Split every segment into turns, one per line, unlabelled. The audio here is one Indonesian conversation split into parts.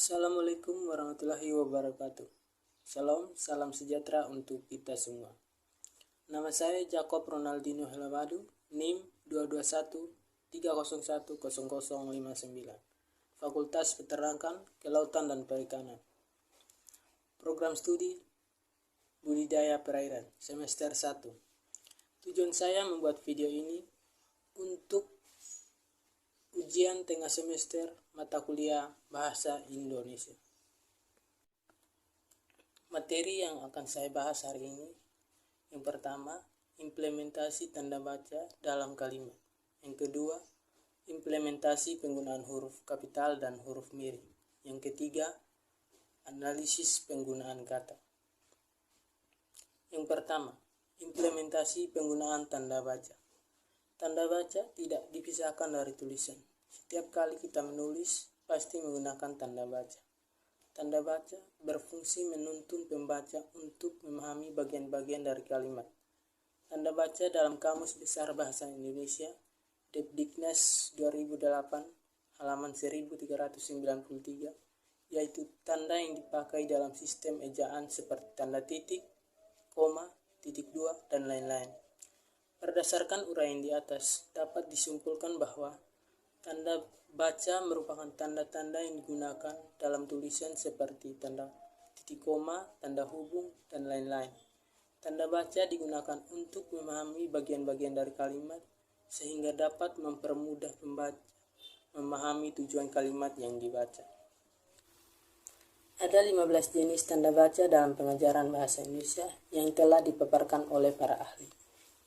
Assalamualaikum warahmatullahi wabarakatuh. Shalom, salam sejahtera untuk kita semua. Nama saya Jacob Ronaldinho Helawadu, NIM 221301059, Fakultas Peternakan, Kelautan dan Perikanan. Program studi Budidaya Perairan, semester 1. Tujuan saya membuat video ini untuk ujian tengah semester mata kuliah Bahasa Indonesia. Materi yang akan saya bahas hari ini, yang pertama, implementasi tanda baca dalam kalimat. Yang kedua, implementasi penggunaan huruf kapital dan huruf miring. Yang ketiga, analisis penggunaan kata. Yang pertama, implementasi penggunaan tanda baca. Tanda baca tidak dipisahkan dari tulisan. Setiap kali kita menulis, pasti menggunakan tanda baca. Tanda baca berfungsi menuntun pembaca untuk memahami bagian-bagian dari kalimat. Tanda baca dalam Kamus Besar Bahasa Indonesia, Depdiknas 2008, halaman 1393, yaitu tanda yang dipakai dalam sistem ejaan seperti tanda titik, koma, titik dua, dan lain-lain. Berdasarkan uraian di atas, dapat disimpulkan bahwa tanda baca merupakan tanda-tanda yang digunakan dalam tulisan seperti tanda titik koma, tanda hubung, dan lain-lain. Tanda baca digunakan untuk memahami bagian-bagian dari kalimat sehingga dapat mempermudah pembaca memahami tujuan kalimat yang dibaca. Ada 15 jenis tanda baca dalam pengajaran bahasa Indonesia yang telah dipaparkan oleh para ahli.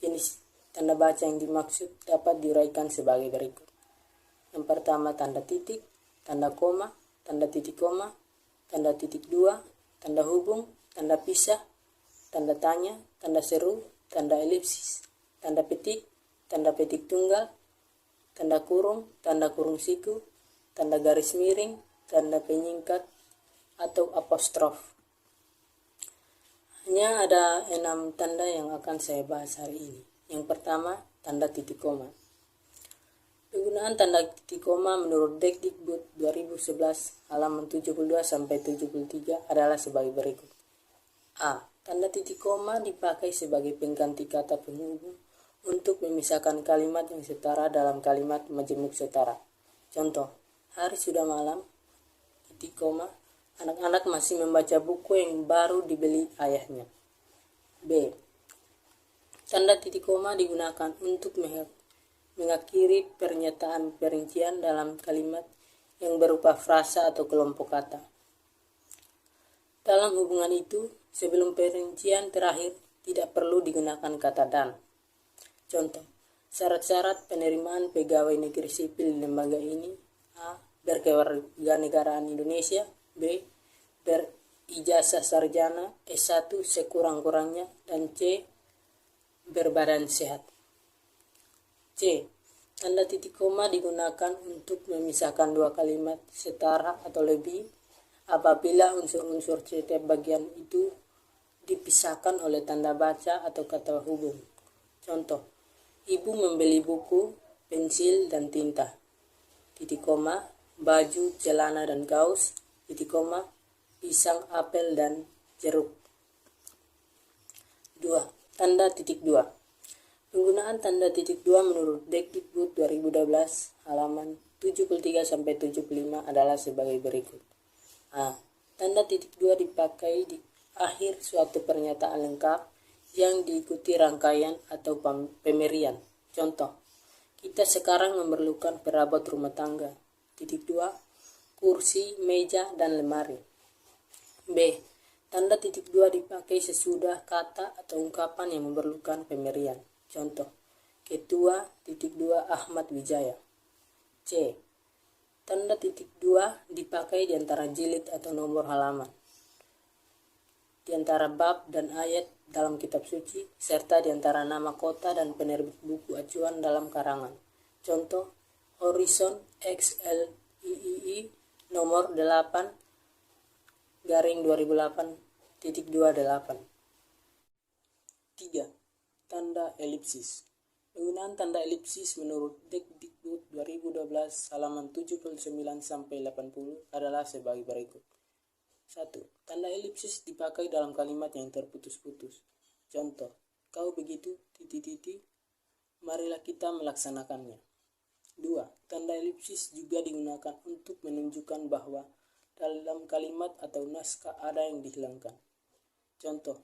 Jenis tanda baca yang dimaksud dapat diuraikan sebagai berikut. Yang pertama, tanda titik, tanda koma, tanda titik koma, tanda titik dua, tanda hubung, tanda pisah, tanda tanya, tanda seru, tanda elipsis, tanda petik tunggal, tanda kurung siku, tanda garis miring, tanda penyingkat, atau apostrof. Hanya ada 6 tanda yang akan saya bahas hari ini. Yang pertama, tanda titik koma. Penggunaan tanda titik koma menurut Dekdikbud 2011 halaman 72-73 adalah sebagai berikut. A. Tanda titik koma dipakai sebagai pengganti kata penghubung untuk memisahkan kalimat yang setara dalam kalimat majemuk setara. Contoh, hari sudah malam, titik koma, anak-anak masih membaca buku yang baru dibeli ayahnya. B. Tanda titik koma digunakan untuk mengakhiri pernyataan perincian dalam kalimat yang berupa frasa atau kelompok kata. Dalam hubungan itu, sebelum perincian terakhir tidak perlu digunakan kata dan. Contoh, syarat-syarat penerimaan pegawai negeri sipil di lembaga ini: A. Berkewarganegaraan Indonesia, B. Berijazah sarjana S1 sekurang-kurangnya, dan C. Berbadan sehat. C. Tanda titik koma digunakan untuk memisahkan dua kalimat setara atau lebih apabila unsur-unsur setiap bagian itu dipisahkan oleh tanda baca atau kata hubung. Contoh, ibu membeli buku, pensil, dan tinta. Titik koma, baju, celana, dan kaos. Titik koma, pisang, apel, dan jeruk. 2. Tanda titik dua. Penggunaan tanda titik dua menurut Dekdikbud 2012 halaman 73-75 adalah sebagai berikut. A. Tanda titik dua dipakai di akhir suatu pernyataan lengkap yang diikuti rangkaian atau pemerian. Contoh, kita sekarang memerlukan perabot rumah tangga. Titik dua, kursi, meja, dan lemari. B. Tanda titik dua dipakai sesudah kata atau ungkapan yang memerlukan pemerian. Contoh, Ketua titik dua Ahmad Wijaya. C. Tanda titik dua dipakai di antara jilid atau nomor halaman, di antara bab dan ayat dalam kitab suci, serta di antara nama kota dan penerbit buku acuan dalam karangan. Contoh, Horizon XLIII nomor 8/2008.28. 3. Tanda elipsis. Penggunaan tanda elipsis menurut Kemendikbud 2012 halaman 79 sampai 80 adalah sebagai berikut. 1. Tanda elipsis dipakai dalam kalimat yang terputus-putus. Contoh, kau begitu, marilah kita melaksanakannya. 2. Tanda elipsis juga digunakan untuk menunjukkan bahwa dalam kalimat atau naskah ada yang dihilangkan. Contoh,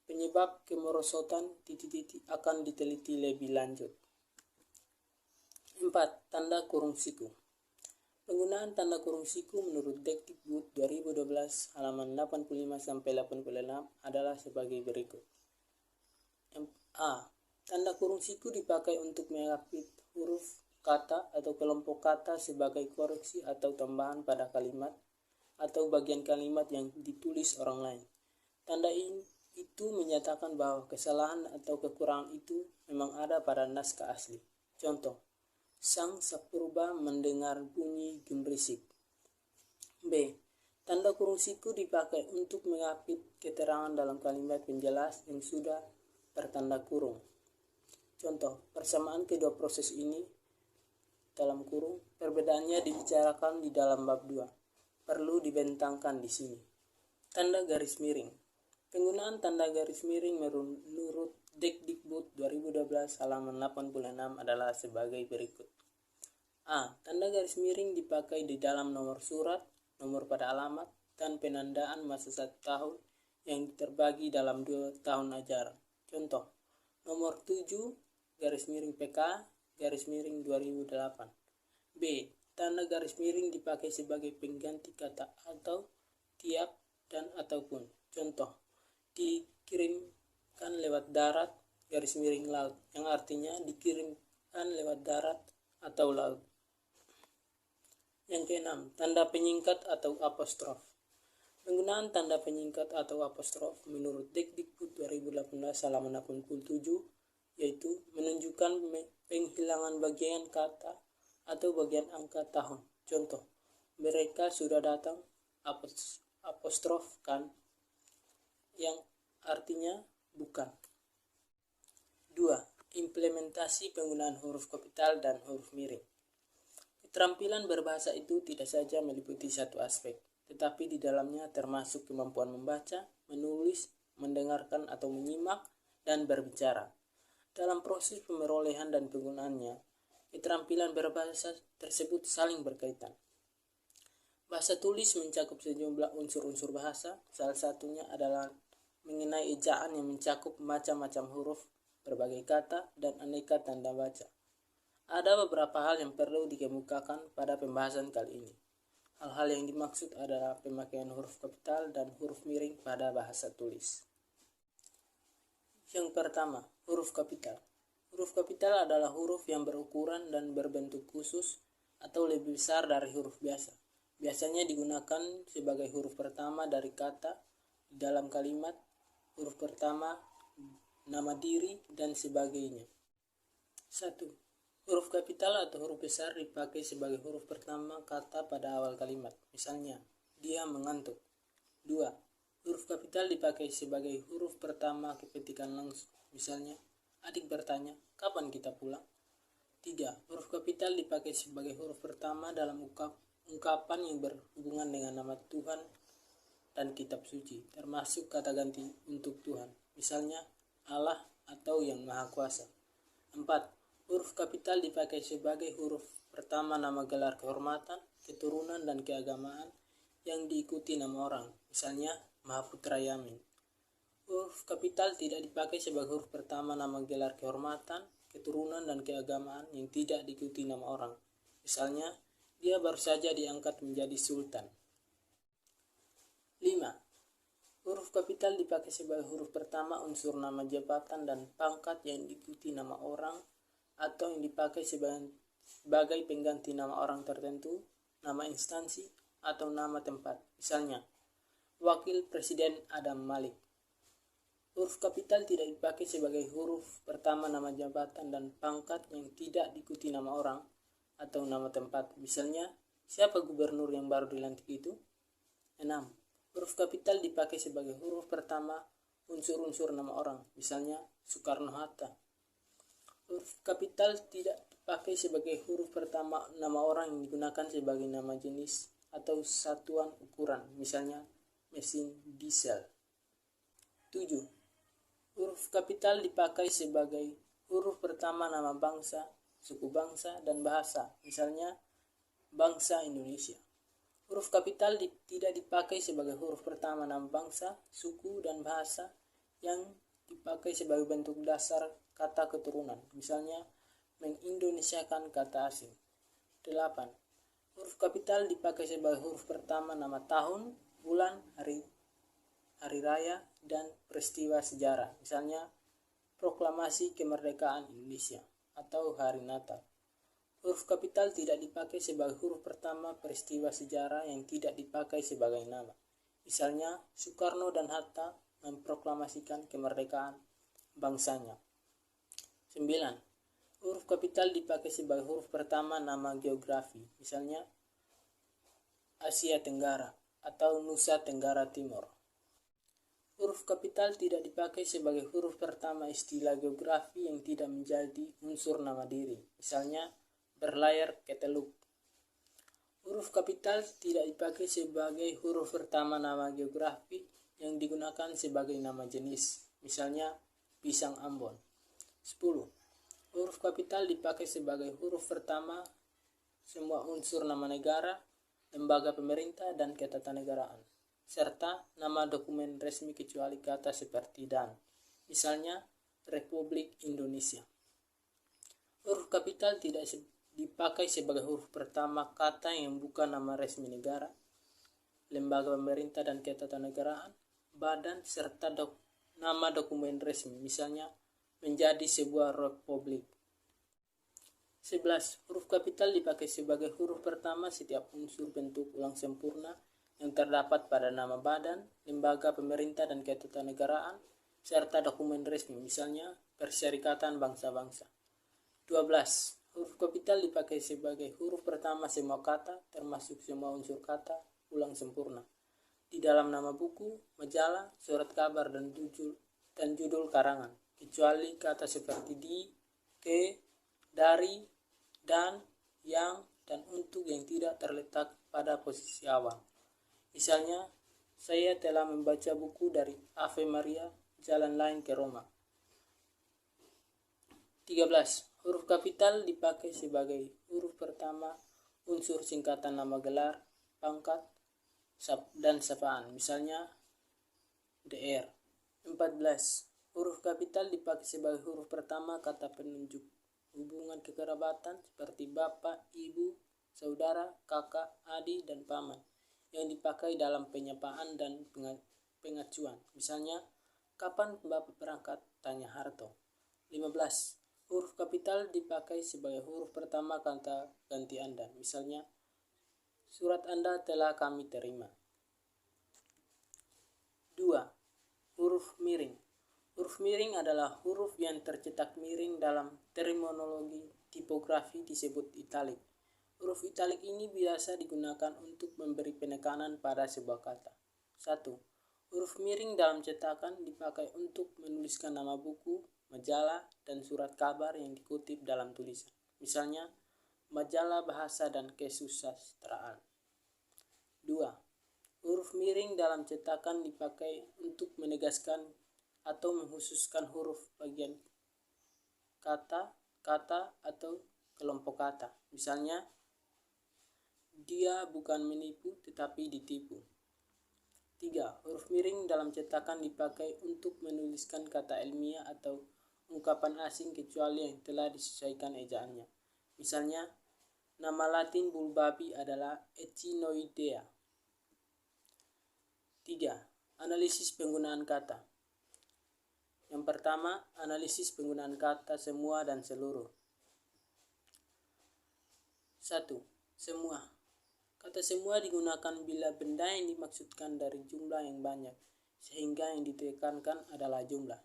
penyebab kemerosotan akan diteliti lebih lanjut. 4. Tanda kurung siku. Penggunaan tanda kurung siku menurut Dekdikbud 2012 halaman 85 sampai 86 adalah sebagai berikut. A. Tanda kurung siku dipakai untuk mengapit huruf, kata atau kelompok kata sebagai koreksi atau tambahan pada kalimat atau bagian kalimat yang ditulis orang lain. Tanda itu menyatakan bahwa kesalahan atau kekurangan itu memang ada pada naskah asli. Contoh, sang sapurba mendengar bunyi gemerisik. B. Tanda kurung siku dipakai untuk mengapit keterangan dalam kalimat penjelas yang sudah bertanda kurung. Contoh, persamaan kedua proses ini dalam kurung, perbedaannya dibicarakan di dalam bab 2. Perlu dibentangkan di sini. Tanda garis miring. Penggunaan tanda garis miring menurut Dekdikbud 2012 halaman 86 adalah sebagai berikut. A. Tanda garis miring dipakai di dalam nomor surat, nomor pada alamat, dan penandaan masa 1 tahun yang terbagi dalam 2 tahun ajaran. Contoh, nomor 7 garis miring PK garis miring 2008. B. Tanda garis miring dipakai sebagai pengganti kata atau tiap dan ataupun. Contoh, dikirimkan lewat darat garis miring laut, yang artinya dikirimkan lewat darat atau laut. Yang keenam, tanda penyingkat atau apostrof. Penggunaan tanda penyingkat atau apostrof menurut Dekdikbud 2018 halaman 87 yaitu menunjukkan penghilangan bagian kata atau bagian angka tahun. Contoh, mereka sudah datang, apostrof kan, yang artinya bukan. 2. Implementasi penggunaan huruf kapital dan huruf miring. Keterampilan berbahasa itu tidak saja meliputi satu aspek, tetapi di dalamnya termasuk kemampuan membaca, menulis, mendengarkan atau menyimak, dan berbicara. Dalam proses pemerolehan dan penggunaannya, keterampilan berbahasa tersebut saling berkaitan. Bahasa tulis mencakup sejumlah unsur-unsur bahasa, salah satunya adalah mengenai ejaan yang mencakup macam-macam huruf, berbagai kata, dan aneka tanda baca. Ada beberapa hal yang perlu dikemukakan pada pembahasan kali ini. Hal-hal yang dimaksud adalah pemakaian huruf kapital dan huruf miring pada bahasa tulis. Yang pertama, huruf kapital. Huruf kapital adalah huruf yang berukuran dan berbentuk khusus atau lebih besar dari huruf biasa. Biasanya digunakan sebagai huruf pertama dari kata di dalam kalimat, huruf pertama, nama diri, dan sebagainya. 1. Huruf kapital atau huruf besar dipakai sebagai huruf pertama kata pada awal kalimat. Misalnya, dia mengantuk. 2. Huruf kapital dipakai sebagai huruf pertama kepetikan langsung. Misalnya, adik bertanya, kapan kita pulang? 3. Huruf kapital dipakai sebagai huruf pertama dalam ungkapan yang berhubungan dengan nama Tuhan dan kitab suci, termasuk kata ganti untuk Tuhan. Misalnya, Allah atau yang Maha Kuasa. 4. Huruf kapital dipakai sebagai huruf pertama nama gelar kehormatan, keturunan, dan keagamaan yang diikuti nama orang. Misalnya, Mahaputra Yamin. Huruf kapital tidak dipakai sebagai huruf pertama nama gelar kehormatan, keturunan, dan keagamaan yang tidak diikuti nama orang. Misalnya, dia baru saja diangkat menjadi sultan. 5. Huruf kapital dipakai sebagai huruf pertama unsur nama jabatan dan pangkat yang diikuti nama orang atau yang dipakai sebagai pengganti nama orang tertentu, nama instansi, atau nama tempat. Misalnya, Wakil Presiden Adam Malik. Huruf kapital tidak dipakai sebagai huruf pertama nama jabatan dan pangkat yang tidak diikuti nama orang atau nama tempat. Misalnya, siapa gubernur yang baru dilantik itu? 6. Huruf kapital dipakai sebagai huruf pertama unsur-unsur nama orang. Misalnya, Soekarno-Hatta. Huruf kapital tidak dipakai sebagai huruf pertama nama orang yang digunakan sebagai nama jenis atau satuan ukuran, misalnya mesin diesel. 7. Huruf kapital dipakai sebagai huruf pertama nama bangsa, suku bangsa, dan bahasa, misalnya bangsa Indonesia. Huruf kapital tidak dipakai sebagai huruf pertama nama bangsa, suku, dan bahasa yang dipakai sebagai bentuk dasar kata keturunan, misalnya mengindonesiakan kata asing. 8. Huruf kapital dipakai sebagai huruf pertama nama tahun, bulan, hari raya, dan peristiwa sejarah, misalnya proklamasi kemerdekaan Indonesia atau hari Natal. Huruf kapital tidak dipakai sebagai huruf pertama peristiwa sejarah yang tidak dipakai sebagai nama, misalnya Soekarno dan Hatta memproklamasikan kemerdekaan bangsanya. 9. Huruf kapital dipakai sebagai huruf pertama nama geografi, misalnya Asia Tenggara atau Nusa Tenggara Timur. Huruf kapital tidak dipakai sebagai huruf pertama istilah geografi yang tidak menjadi unsur nama diri, misalnya berlayar ke Teluk. Huruf kapital tidak dipakai sebagai huruf pertama nama geografi yang digunakan sebagai nama jenis, misalnya pisang Ambon. 10. Huruf kapital dipakai sebagai huruf pertama semua unsur nama negara, lembaga pemerintah, dan ketatanegaraan, serta nama dokumen resmi kecuali kata seperti dan, misalnya Republik Indonesia. Huruf kapital tidak dipakai sebagai huruf pertama kata yang bukan nama resmi negara, lembaga pemerintah dan ketatanegaraan, badan, serta nama dokumen resmi, misalnya menjadi sebuah republik. 11. Huruf kapital dipakai sebagai huruf pertama setiap unsur bentuk ulang sempurna yang terdapat pada nama badan, lembaga pemerintah dan ketatanegaraan, serta dokumen resmi, misalnya Perserikatan Bangsa-Bangsa. 12. Huruf kapital dipakai sebagai huruf pertama semua kata, termasuk semua unsur kata ulang sempurna, di dalam nama buku, majalah, surat kabar, dan judul karangan, kecuali kata seperti di, ke, dari, dan, yang, dan untuk yang tidak terletak pada posisi awal. Misalnya, saya telah membaca buku dari Ave Maria, Jalan Lain ke Roma. 13. Huruf kapital dipakai sebagai huruf pertama unsur singkatan nama gelar, pangkat, dan sapaan, misalnya DR. 14. Huruf kapital dipakai sebagai huruf pertama kata penunjuk hubungan kekerabatan seperti bapak, ibu, saudara, kakak, adik, dan paman yang dipakai dalam penyapaan dan pengacuan, misalnya kapan bapak berangkat, tanya Harto. 15. Huruf kapital dipakai sebagai huruf pertama kata ganti Anda, misalnya surat Anda telah kami terima. 2. Huruf miring. Huruf miring adalah huruf yang tercetak miring. Dalam terminologi tipografi disebut italik. Huruf italik ini biasa digunakan untuk memberi penekanan pada sebuah kata. 1. Huruf miring dalam cetakan dipakai untuk menuliskan nama buku, majalah, dan surat kabar yang dikutip dalam tulisan, misalnya majalah bahasa dan kesusastraan. 2. Huruf miring dalam cetakan dipakai untuk menegaskan atau mengkhususkan huruf bagian kata, atau kelompok kata, misalnya dia bukan menipu tetapi ditipu. 3. Huruf miring dalam cetakan dipakai untuk menuliskan kata ilmiah atau ungkapan asing kecuali yang telah disesuaikan ejaannya. Misalnya, nama Latin bulbabi adalah Echinoidea. 3. Analisis penggunaan kata. Yang pertama, analisis penggunaan kata semua dan seluruh. 1. Semua. Kata semua digunakan bila benda yang dimaksudkan dari jumlah yang banyak, sehingga yang ditekankan adalah jumlah.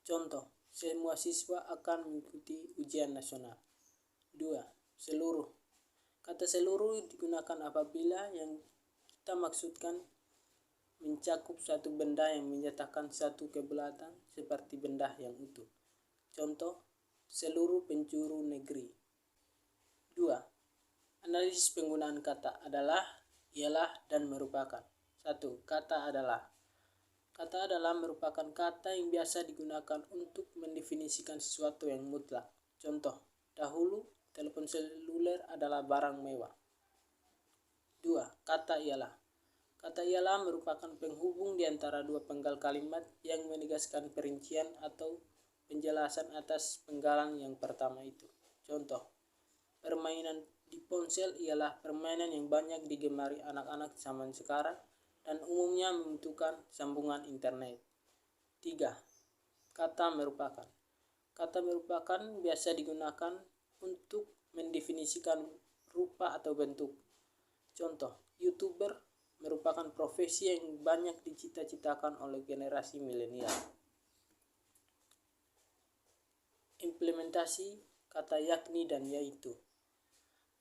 Contoh, semua siswa akan mengikuti ujian nasional. 2. Seluruh. Kata seluruh digunakan apabila yang kita maksudkan mencakup suatu benda yang menyatakan satu kebulatan seperti benda yang utuh. Contoh, seluruh penjuru negeri. 2. Analisis penggunaan kata adalah, ialah, dan merupakan. 1. Kata adalah. Kata adalah merupakan kata yang biasa digunakan untuk mendefinisikan sesuatu yang mutlak. Contoh, dahulu telepon seluler adalah barang mewah. 2. Kata ialah. Kata ialah merupakan penghubung di antara dua penggal kalimat yang menegaskan perincian atau penjelasan atas penggalan yang pertama itu. Contoh, permainan di ponsel ialah permainan yang banyak digemari anak-anak zaman sekarang dan umumnya membutuhkan sambungan internet. 3. Kata merupakan. Kata merupakan biasa digunakan untuk mendefinisikan rupa atau bentuk. Contoh, YouTuber merupakan profesi yang banyak dicita-citakan oleh generasi milenial. Implementasi kata yakni dan yaitu.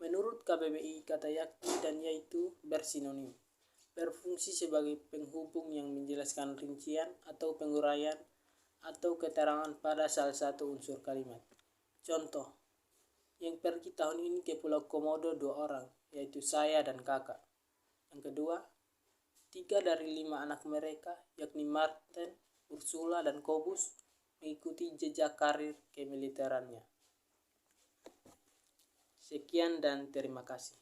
Menurut KBBI, kata yakni dan yaitu bersinonim, berfungsi sebagai penghubung yang menjelaskan rincian atau penguraian atau keterangan pada salah satu unsur kalimat. Contoh, yang pergi tahun ini ke Pulau Komodo 2 orang, yaitu saya dan kakak. Yang kedua, 3 dari 5 anak mereka, yakni Martin, Ursula, dan Kobus, mengikuti jejak karir kemiliterannya. Sekian dan terima kasih.